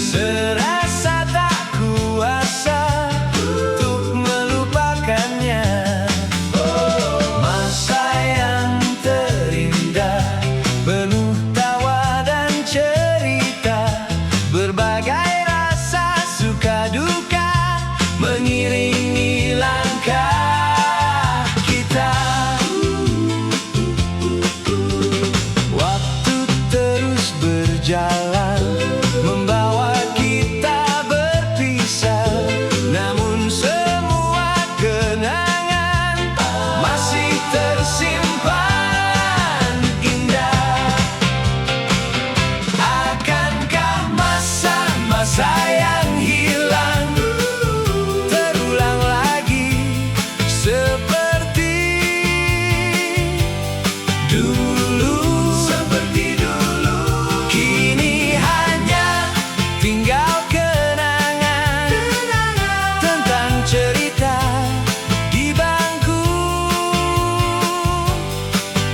Serasa tak kuasa untuk melupakannya. Masa yang terindah, penuh tawa dan cerita, berbagai rasa suka duka mengiringi langkah kita. Waktu terus berjalan, membawa kita berpisah, namun semua kenangan masih tersimpan indah. Akankah masa-masa yang hilang terulang lagi seperti dulu? Kini hanya tinggal kenangan tentang cerita di bangku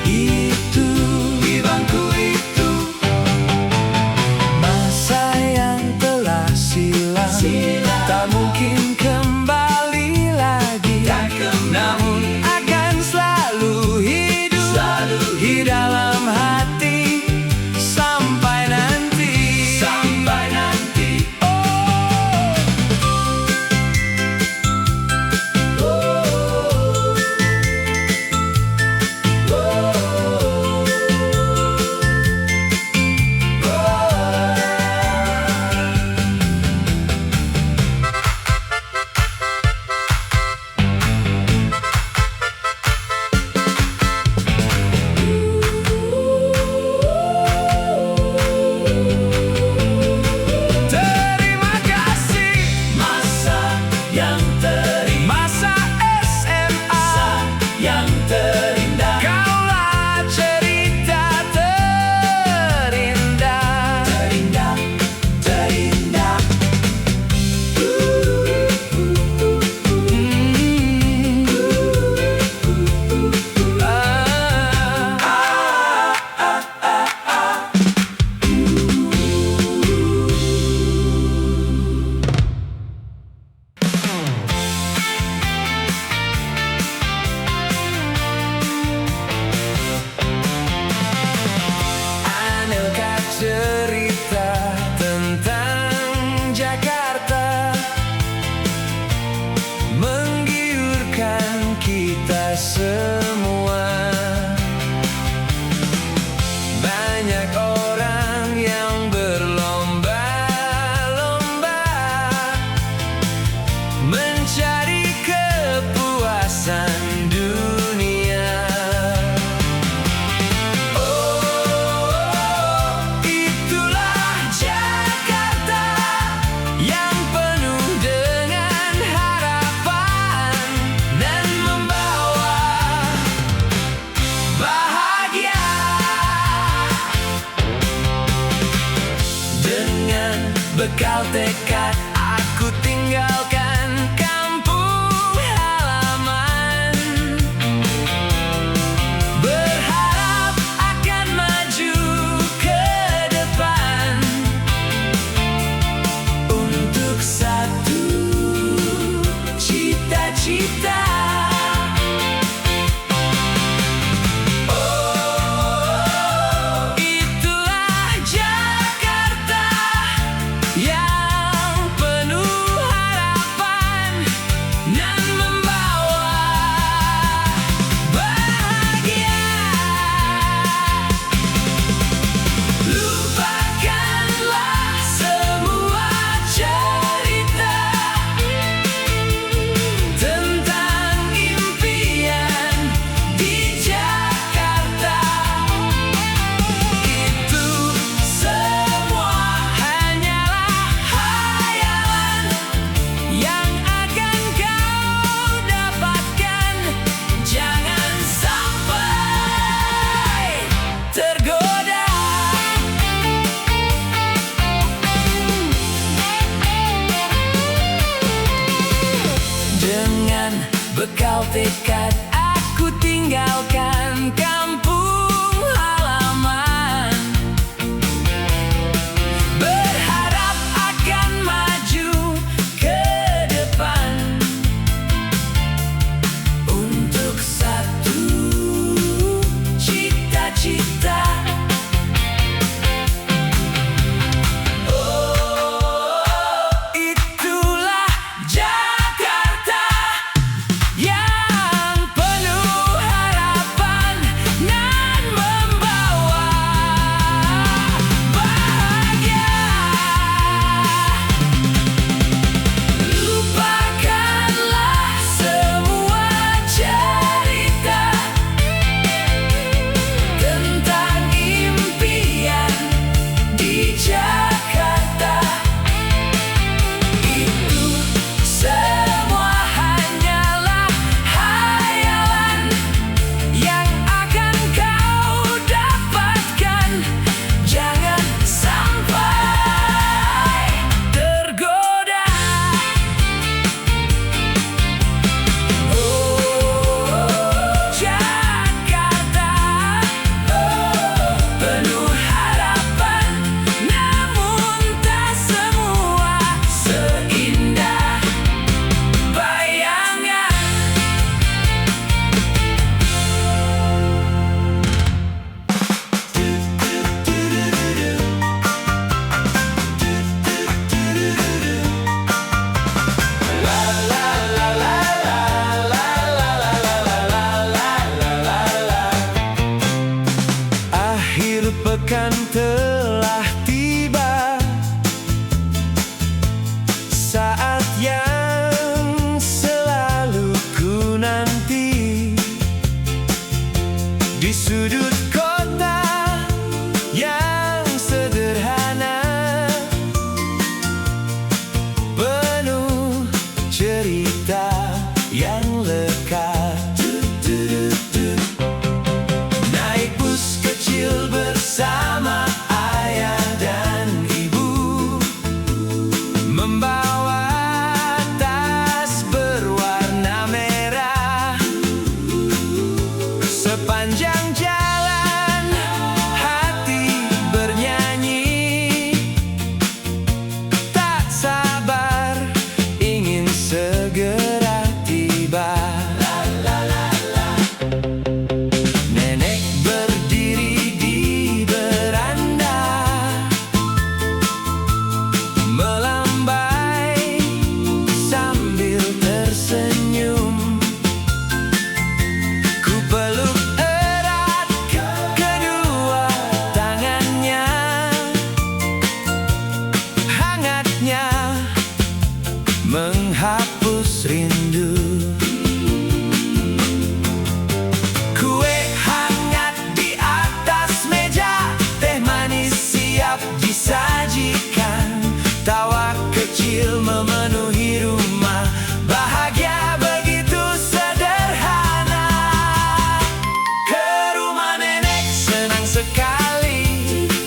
itu. Masa yang telah silam tak mungkin kembali lagi, namun akan selalu hidup di dalam hati sampai nanti. Terima kasih masa yang terindah, masa SMA yang terindah. Kaulah cerita terindah. Aneka cerita tentang Jakarta menggiurkan kita semua. Banyak orang yang berlomba-lomba mencari kepuasan dunia. Itulah Jakarta yang penuh dengan harapan dan membawa bahagia. Dengan bekal tekad, aku tinggalkan kampung halaman, berharap akan maju ke depan untuk satu cita-cita. Itulah Jakarta yang penuh harapan dan membawa bahagia. Lupakanlah semua cerita tentang impian di Jakarta. Itu semua hanyalah hayalan yang akan kau dapatkan. Jangan sampai tergoda. Dengan bekal tekad, aku tinggalkan kampung halaman, berharap akan menghapus rindu. Kue hangat di atas meja, teh manis siap disajikan, tawa kecil memenuhi rumah, bahagia begitu sederhana. Ke rumah nenek senang sekali,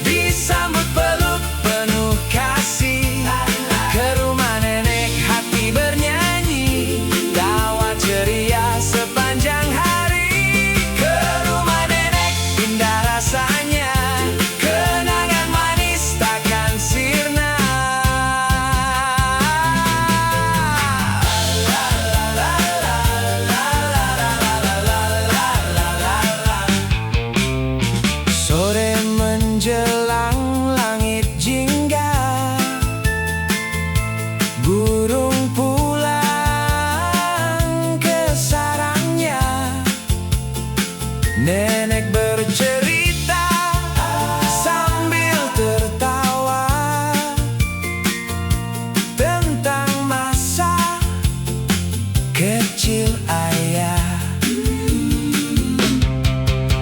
disambut peluk penuh kasih. Ke rumah nenek hati bernyanyi, tawa ceria sepanjang hari. Ke rumah nenek indah rasanya, kenangan manis takkan sirna. Sore menjelang langit jingga, burung pulang ke sarangnya. Nenek bercerita sambil tertawa tentang masa kecil ayah.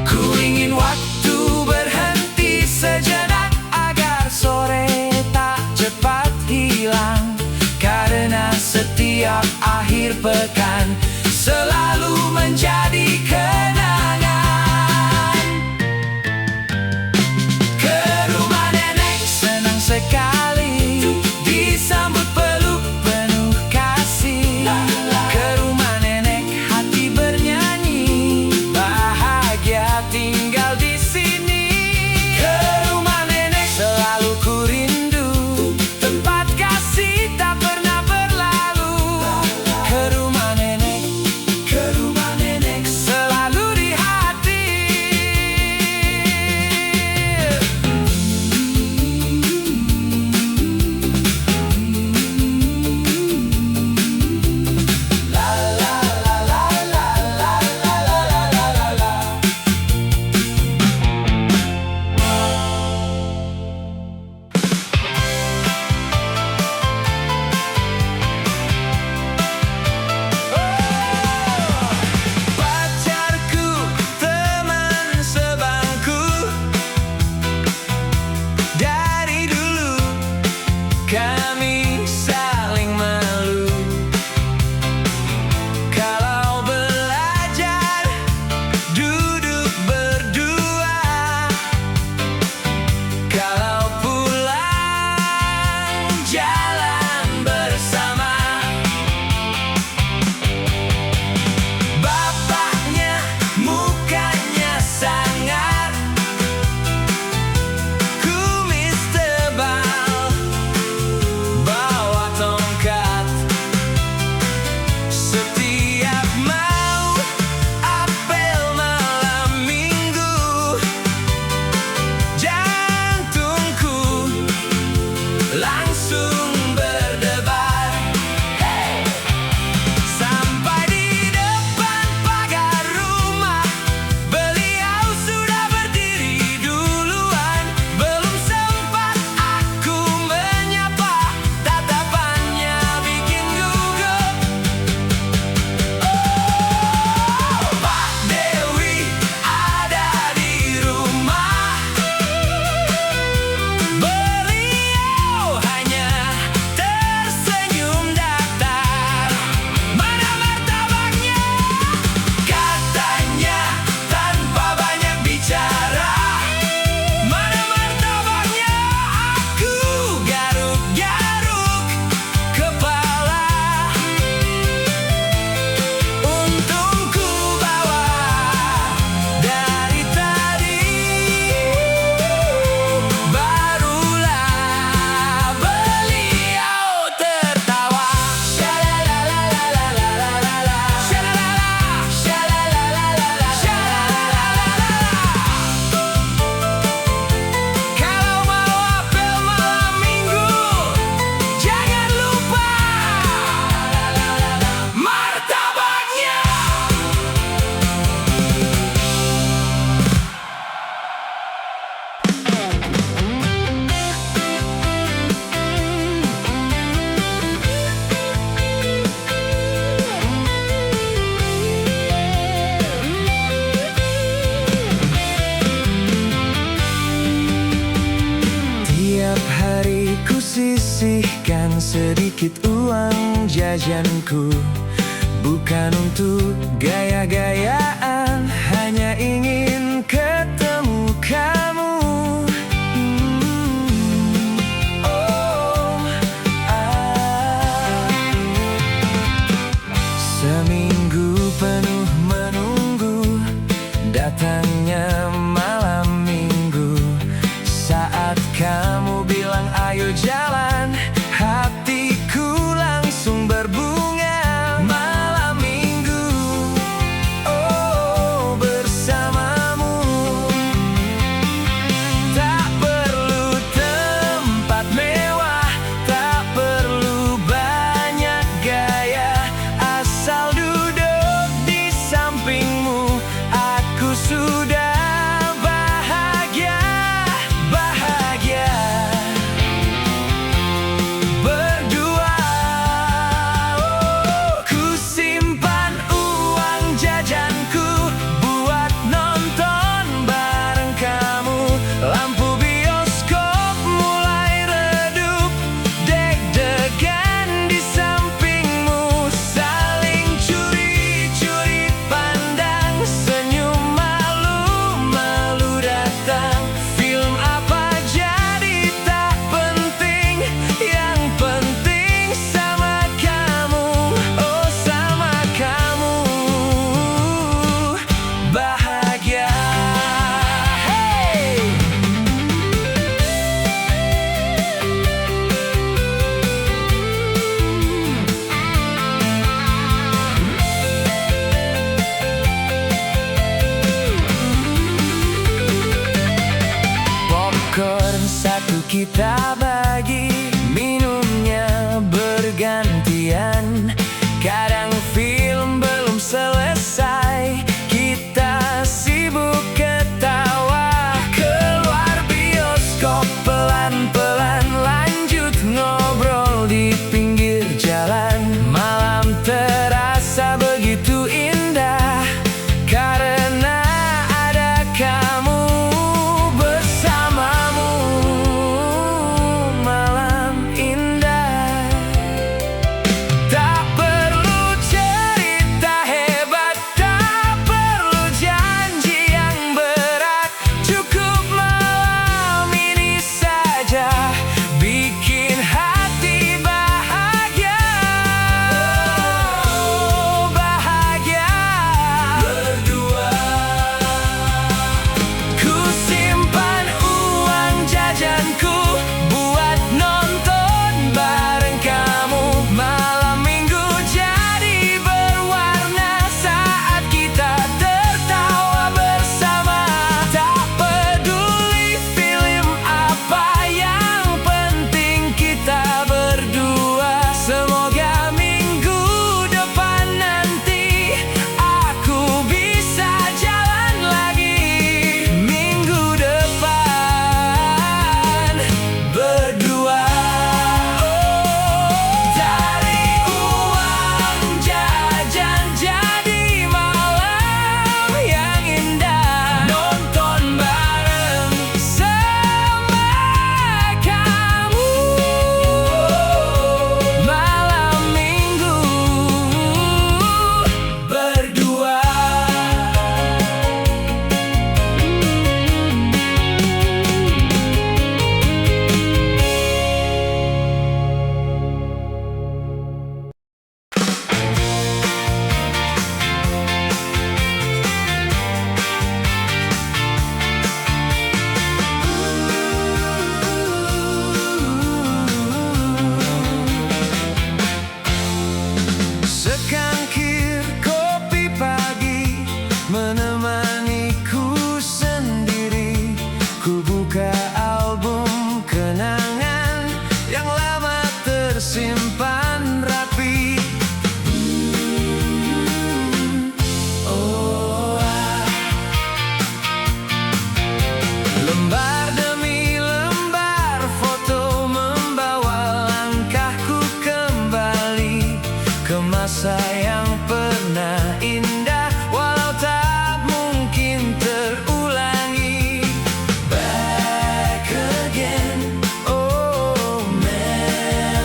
Ku ingin waktu berhenti sejenak agar sore tak cepat hilang, karena setiap akhir pekan selalu menjadi kenangan. Ke rumah nenek senang sekali, disambut peluk penuh kasih. Ke rumah nenek hati bernyanyi, bahagia tinggal di sini. Ke rumah nenek selalu ku rindu, tempat kasih tak pernah berlalu. Ke rumah nenek selalu di hati. La la la la la la la la la la la. Pacarku, teman sebangku, dari dulu kami saling malu. Kalau belajar duduk berdua, kalau pulang jalan bersama. Bapaknya mukanya sangar, kumis tebal, bawa tongkat. Setiap mau apel malam minggu, jantungku langsung sisihkan sedikit uang jajanku, bukan untuk gaya-gayaan, hanya ingin ketemu kamu. Seminggu penuh menunggu datangnya malam minggu. Saat kamu bilang ayo jalan, hatiku langsung berbunga. Malam minggu, oh bersamamu. Tak perlu tempat mewah, tak perlu banyak gaya, asal duduk di sampingmu, aku sudah bahagia. Bahagia berdua. Ku simpan uang jajanku buat nonton bareng kamu. Lampu bioskop mulai redup, deg-degan di sampingmu. Saling curi-curi pandang, senyum malu-malu datang. Film apa jadi tak penting, yang penting sama kamu. Oh sama kamu, bahagia. Hey! Popcorn satu kita bagi, minumnya bergantian. Kadang film belum selesai, kita sibuk ketawa. Keluar bioskop pelan-pelan, lanjut ngobrol di pinggir jalan. Malam terasa begitu indah karena ada kamu. Bersamamu malam indah. Tak perlu cerita hebat, tak perlu janji yang berat, cukup malam ini saja bikin hati bahagia. Oh, bahagia berdua. Ku simpan uang jajanku buat nonton bareng kamu. Malam minggu jadi berwarna saat kita tertawa bersama. Tak peduli film apa, yang penting kita berdua. Semoga minggu depan nanti aku bisa jalan lagi. Minggu depan berdua. Dari uang jajan jadi malam yang indah, nonton bareng sama kamu. Malam minggu berdua. Secangkir kopi pagi menemaniku sendiri. Ku buka album kenangan yang lama tersimpan rapi. Oh, lembar demi lembar foto membawa langkahku kembali ke masa yang pernah indah, walau tak mungkin terulangi. Back again, oh man.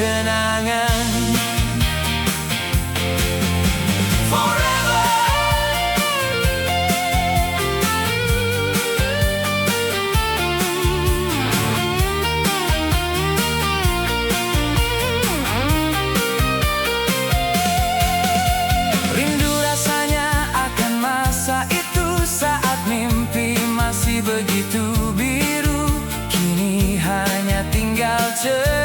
kenangan forever. Rindu rasanya akan masa itu saat mimpi masih begitu biru. Kini hanya tinggal cerita